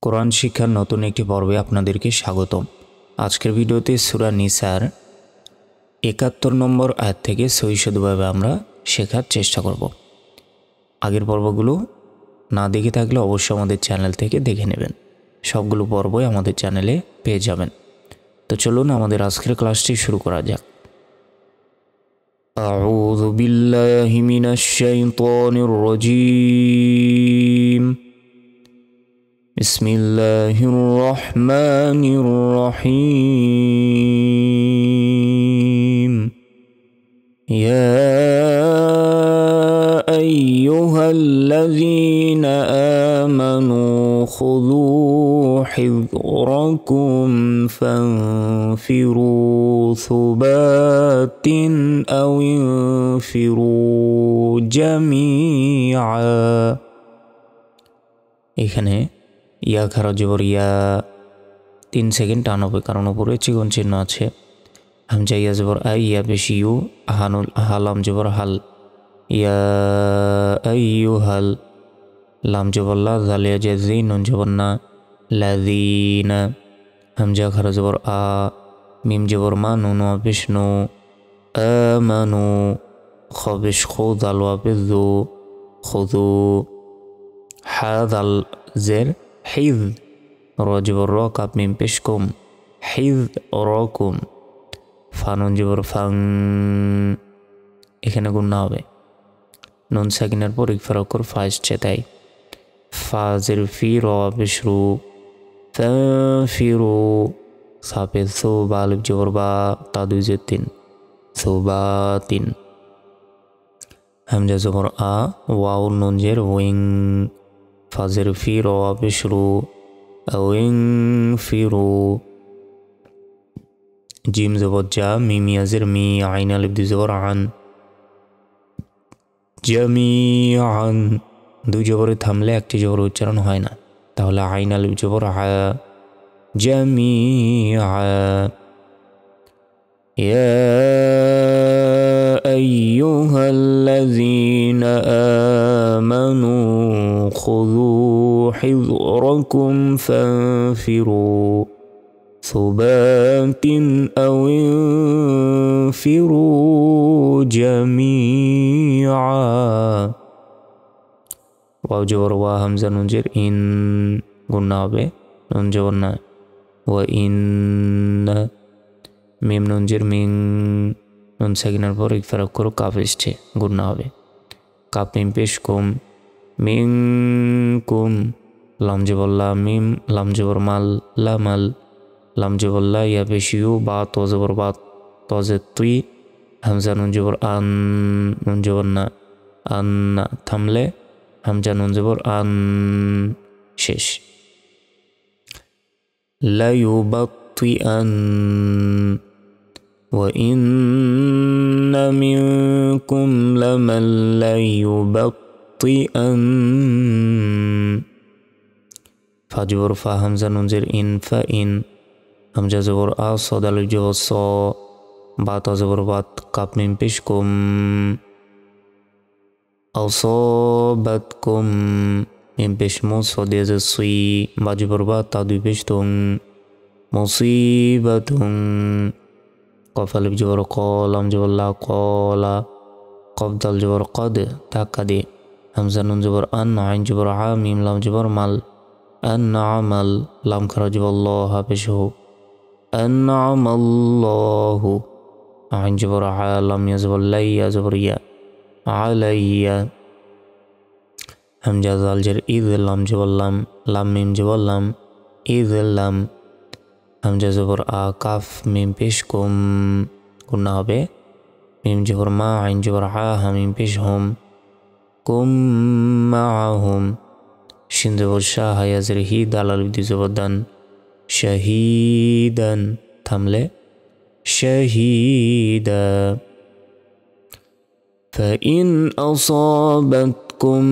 কোরআন শিক্ষার নতুন একটি পর্বে আপনাদেরকে স্বাগতম। আজকের ভিডিওতে সূরা নিসার ৭১ নম্বর আয়াত থেকে সহিষ্ণুভাবে আমরা শেখার চেষ্টা করব। আগের পর্বগুলো না দেখে থাকলে অবশ্যই আমাদের চ্যানেল থেকে দেখে নেবেন। সবগুলো পর্বই আমাদের চ্যানেলে পেয়ে যাবেন। তো চলুন আমাদের আজকের ক্লাসটি শুরু করা যাক। আউযু বিল্লাহি মিনাশ শাইতানির রাজীম। বিসমিল্লাহির রহমানির রহিম। ইয়া আইয়ুহাল্লাযীনা আমানু খুযু হিযরাকুম ফানফিরু সুবাতিন আও ইনফিরু জামিআ। এখানে ইয়া খারা জবর ইয়া 3 সেকেন্ড টান হবে, কারণ উপরে চিকন চিহ্ন আছে। হামজা ইয়া জবর আই, ইয়া বেশি ইউ, হানুল হালাম জবর হাল, ইয়া আইয়ুহাল, লাম জবর লা, জালিয়া জাজি, নুন জবর না, লাযীনা। হামজা খারা জবর আ, মিম জবর মা, নুন ওয়া পেশ নু, আমানু, খ পেশ খু, দাল ওয়া পেশ দু, খুযু। হা দাল জের হিজ, র জবর র, কাপ মিম পেশ কুম, হিজ রকুম। ফানুন জবর ফাং, এখানে গুণ না হবে। নুন সাকিনের পর ইকফার অক্ষর ফা এসছে তাই। ফা জের ফি, র পেশ রু, ফানফিরু, সাপে সু, বা আলিফ জবর বা, তা 2 জের 3, সুবাতিন। হামজা জবর আ, ওয়াও নুন জের ওয়িং, ফাজের ফি, র পেশ রু, ওয়িং ফিরু। জিম জবর জা, মিম ইয়াজের মি, আইন আলিফ 2 জবর আন, জামিআন। 2 জবরে থামলে একটি জবর উচ্চারণ হয় না, তাহলে আইন আলিফ জবর আ, জামিআ। ইয়া আইয়ুহাল্লাযীনা আমানু খুযু হিযরাকুম ফানফিরু সুবাতিন আও ইনফিরু জামিআ। ওয়াও জবর ওয়া, হামজা নুন জের ইন, গুণ না হবে, নুন জবর না, ওয়া ইন। মিম নুন জের মিং, নুন সাকিনের পর ইকফার অক্ষর কাফ এসছে, গুণ না হবে। কাপ মিম পেশ কুম, মিং কুম। লাম জবর লা, মিম লাম জবর মাল, লা মাল, লাম জবর লা, ইয়া পেশ ইউ, বা ত জবর বা, ত জের তুই। হামজা নুন জবর আন, নুন জবর না, আন না, থামলে হামজা নুন জবর আন, শেষ। লা ইউবাত্তিআন, ওয়া ইন্না মিনকুম লামান লা ইউবাত্তিআন। ফা জবর ফা, হামজা নুন জের ইন, ফা ইন। হামজা জবর আ, সদ আলিফ জবর স, বা তা জবর বাত, কাপ মিম পেশ কুম, আসাবাতকুম। মিম পেশ মু, সদ ইয়াজের সুই, বা জবর বা, তা 2 পেশ তুং, মুসিবাতুং। কফ আলিফ জবর ক, লাম জবর লা, কলা। কফ দাল জবর কদ, ধাক্কা দিয়ে। হামজা নুন জবর আন, আইন জবর আ, মিম লাম জবর মাল, আনআমাল। লাম খারা জবর ল, হা পেশ হু, আনআমাল্লাহু। আইন জবর আ, লাম ইয়া জবর লাই, ইয়া জবর ইয়া, আলাইয়া। হামজা জাল জের ইদ, লাম জবর লাম, লাম মিম জবর লাম, ইদ লাম। হামজা জবর আ, কাফ মিম পেশ কুম, গুণ না হবে। মিম জবর মা, আইন জবর আ, হা মিম পেশ হুম, কুম মাআহুম। শিন জবর শাহ, হা ইয়া জের হি, দাল আলিফ 2 জবর দান, শাহীদান, থামলে শাহীদা। فإن أصابتكم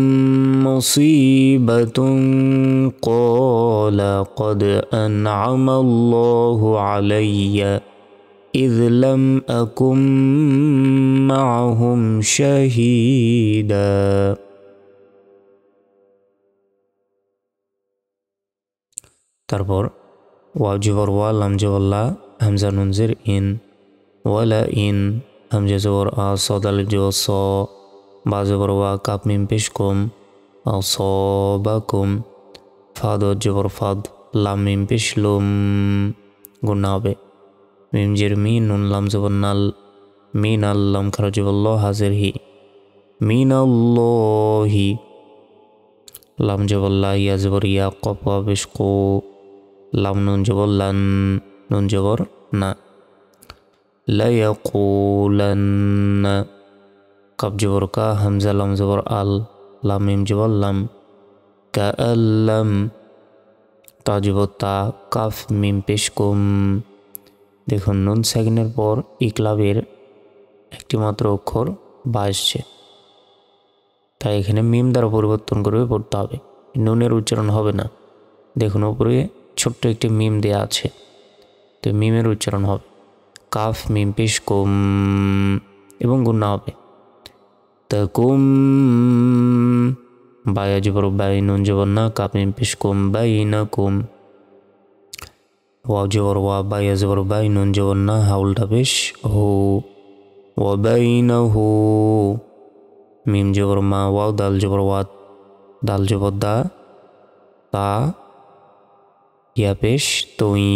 مصيبة قال قد أنعم الله علي إذ لم أكن معهم شهيدا। তারপর ওয়াও জবর ওয়া লাম জবর লা হামজা নুন জের ইন ওয়ালা ইন হামজা জবর আ সদ আলিফ জবর স বা জবর ওয়া কাপ মিম পেশ কুম আসাবাকুম ফা দর জবর ফাদ লাম মিম পেশ লুম গুণা হবে মিম জের মি নুন লাম জবর নাল মিন আল্লাম খারা জবর ল হাজের হি মিনাল্লাহি লাম জবর লা ইয়া জবর ইয়া কফ ওয়া পেশ কো লাম নুন জবর লান নুন জবর না লা ইয়াকুলান্না কাব জবর কা হামজা লাম জবর আল লাম মিম জবর লাম কাআল্লাম তা জবর তা কাফ মিম পেশ কুম। দেখুন নুন সেকেন্ডের পর ইকলাবের একটি মাত্র অক্ষর বা আসছে, তাই এখানে মিম দ্বারা পরিবর্তন করে পড়তে হবে, নুনের উচ্চারণ হবে না। দেখুন উপরে ছোট্ট একটি মিম দেয়া আছে, তো মিমের উচ্চারণ হবে কাফ মিম পেশ কুম এবং গুণা হবে তাকুম বায়া জবর বাই নুন জবর না কাফ মিম পেশ কুম বাইনাকুম ওয়াও জবর ওয়া বায়া জবর বাই নুন জবর না হাউলটা পেশ হু ওয়া বাইনাহু মিম জবর মা ওয়াও দাল জবর ওয়াত দাল জবর দা তা ইয়া পেশ তুই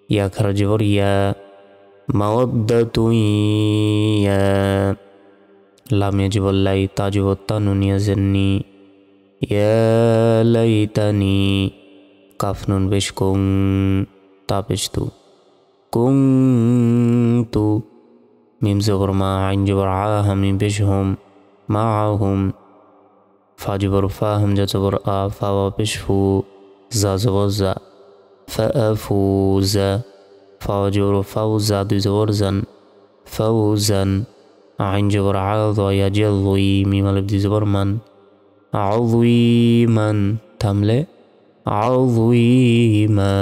ইয়া খারা জবর ইয়া মাওয়াদ্দাতু ইয়া লাম ইয়া জবর লাই তা জবর তা নুন ইয়া জান্নি ইয়া লাইতানি কাফ নুন পেশ কুং তা পেশ তু কুং তু মিম জবর মা আইন জবর আ হাম মিম পেশ হুম মা হুম ফা জবর ফা হামজা জবর আ ফা ওয়া পেশ ফু জা জবর জা ফাফুজা ফা জবর ফাউজা দুই জবর জান ফাউজান আইন জবর আ ইয়া জালুই মিম আলিফ দুই জবর মান আযীমান থামলে عظيما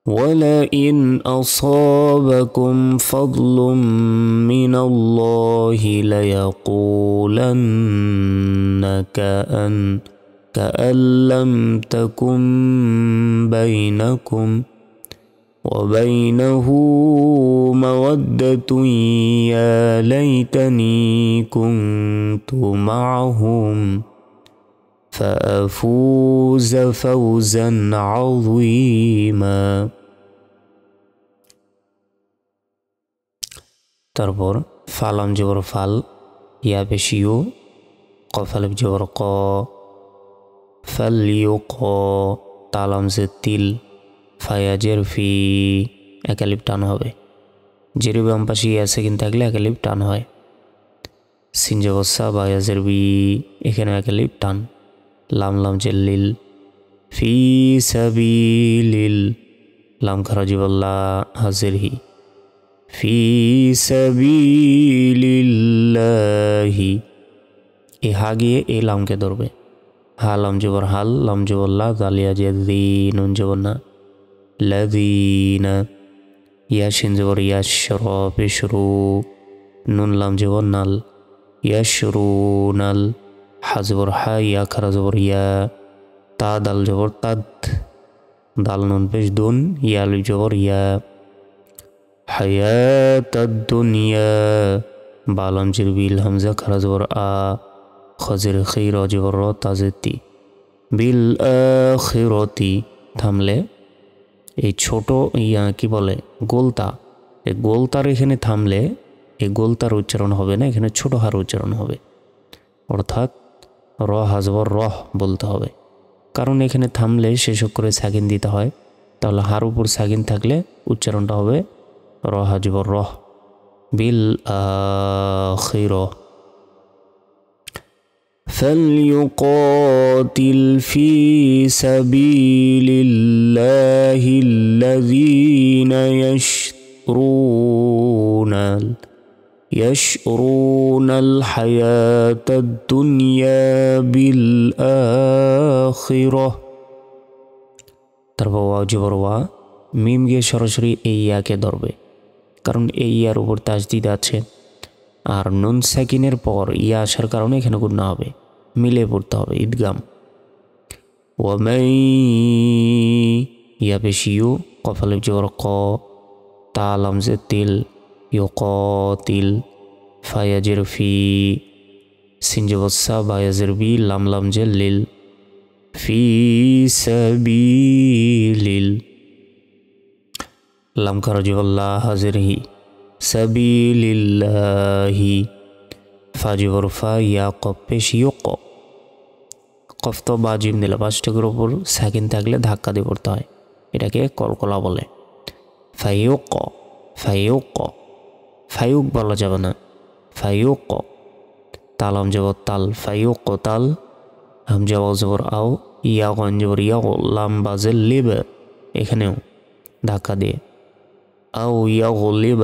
ولئن أصابكم فضل من الله ليقولن كأن لم تكن بينكم وبينه مودة يا ليتني كنت معهم فأفوز فوزا عظيما তারপর ফালাম জবর ফাল ইয়া পেশ ইউ কফ আলিফ জবর ক ফাল ইউ ক তালাম জে তিল ফায়া জের ফি এক আলিফ টান হবে, জের বাম পাশে ইয়া সেকেন্ড থাকলে এক আলিফ টান হয়। সিন জবর সা বা ইয়া জের বি এখানে এক আলিফ টান। লাম লাম জেল্লিল ফি সাবিলিল লাম খারা জবর লা হাজের হি ফি সাবিলিল্লাহি এ হা গিয়ে এই লামকে ধরবে, হা লাম জবর হাল লাম জবর লা জালিয়া জে দি নুন জবর না লাযিনা ইয়া শিন জবর ইয়াশর পেশরু নুন লাম জবর নাল ইয়াশরুনাল হা জবর হা ইয়া খারা জবর ইয়া তা দাল জবর তাদ দাল নুন পেশ দুন ইয়া আলিফ জবর ইয়া হায়াতাদ দুনিয়া বালাম জির বিল হামজা খারা জবর আ খজের খির জবর র তাজেতি বিল আখিরতি থামলে এই ছোট ইয়া কি বলে গোলতা, এই গোলতার এখানে থামলে এই গোলতার উচ্চারণ হবে না, এখানে ছোট হার উচ্চারণ হবে, অর্থাৎ র হাজবর রহ বলতে হবে, কারণ এখানে থামলে শেষ করে সাকিন দিতে হয়, তাহলে হার উপর সাকিন থাকলে উচ্চারণটা হবে র হাজবর রহ বিল আখিরা। فليقاتل في سبيل الله الذين يشرون الحياة الدنيا بالآخرة তারপর ওয়া জবর ওয়া মিম গিয়ে সরাসরি এই ইয়াকে ধরবে, কারণ এই ইয়ার উপর তাজদিদ আছে, আর নুন সাকিনের পর ইয়া আসার কারণে এখানে গুণা হবে, মিলে পড়তে হবে ইদগাম। ওয়ামাই ইয়া পেশ ইউ কফ আলিফ জবর ক তা লাম জে তিল ইউকাতিল ফা ইয়া জের ফি সিন জবর সা বা ইয়া জের বি লাম লাম জে লিল ফি সাবিলিল লাম খারা জবর লা হাজির হি সাবিলিল্লাহি ফা জবর ফা ইয়া কফ পেশ ইউ ক কফ তো বা জিম দিলে পাঁচটাকের ওপর সেকেন্ড থাকলে ধাক্কা দিয়ে পড়তে হয়, এটাকে কলকলা বলে। ফাইউক ফাইউক ফাইউক বলা যাবে না, ফাইউক তালাম জবর তাল ফাইউক তাল হামজা ওয়াও জবর আও ইয়া গন জবর ইয়া লাম বাজে লিব এখানেও ধাক্কা দিয়ে আও ইয়া লিব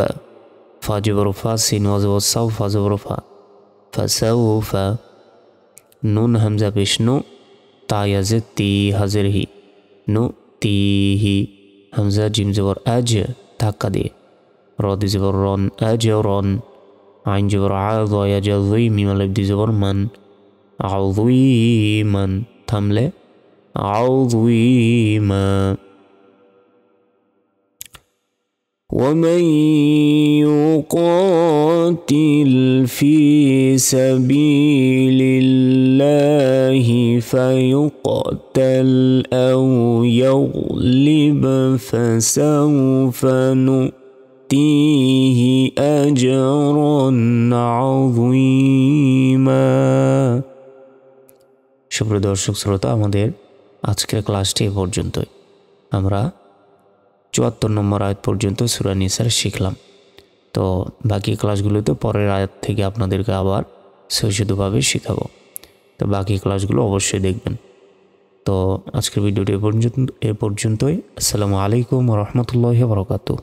ফা জবর ফা সিন ওয়া জবর সাউ ফা জবর ফা ফাসাউফা নুন হামজা পেশ নু তা ইয়াজে তি হাজির হি নু তিহি হামজা জিম জবর আজ ধাক্কা দিয়ে রদ জবর রন আজ রন আইন জবর আদ ইয়া জাযুই মিম আলিফ দি জবর মান আযীমান থামলে আযীমা ومن يقاتل في سبيل الله فيقتل أو يغلب فسوف نؤتيه أجرا عظيما। সুপ্রিয় দর্শক শ্রোতা, আমাদের আজকের ক্লাসটি এ পর্যন্তই। আমরা ৭৪ নম্বর আয়াত পর্যন্ত সূরা নিসার শিখলাম। তো বাকি ক্লাসগুলোতে পরের আয়াত থেকে আপনাদেরকে আবার সহিষ্ণুভাবে শেখাবো। তো বাকি ক্লাসগুলো অবশ্যই দেখবেন। তো আজকের ভিডিওটি এ পর্যন্তই। আসসালামু আলাইকুম ওয়া রাহমাতুল্লাহি ওয়া বারাকাতুহু।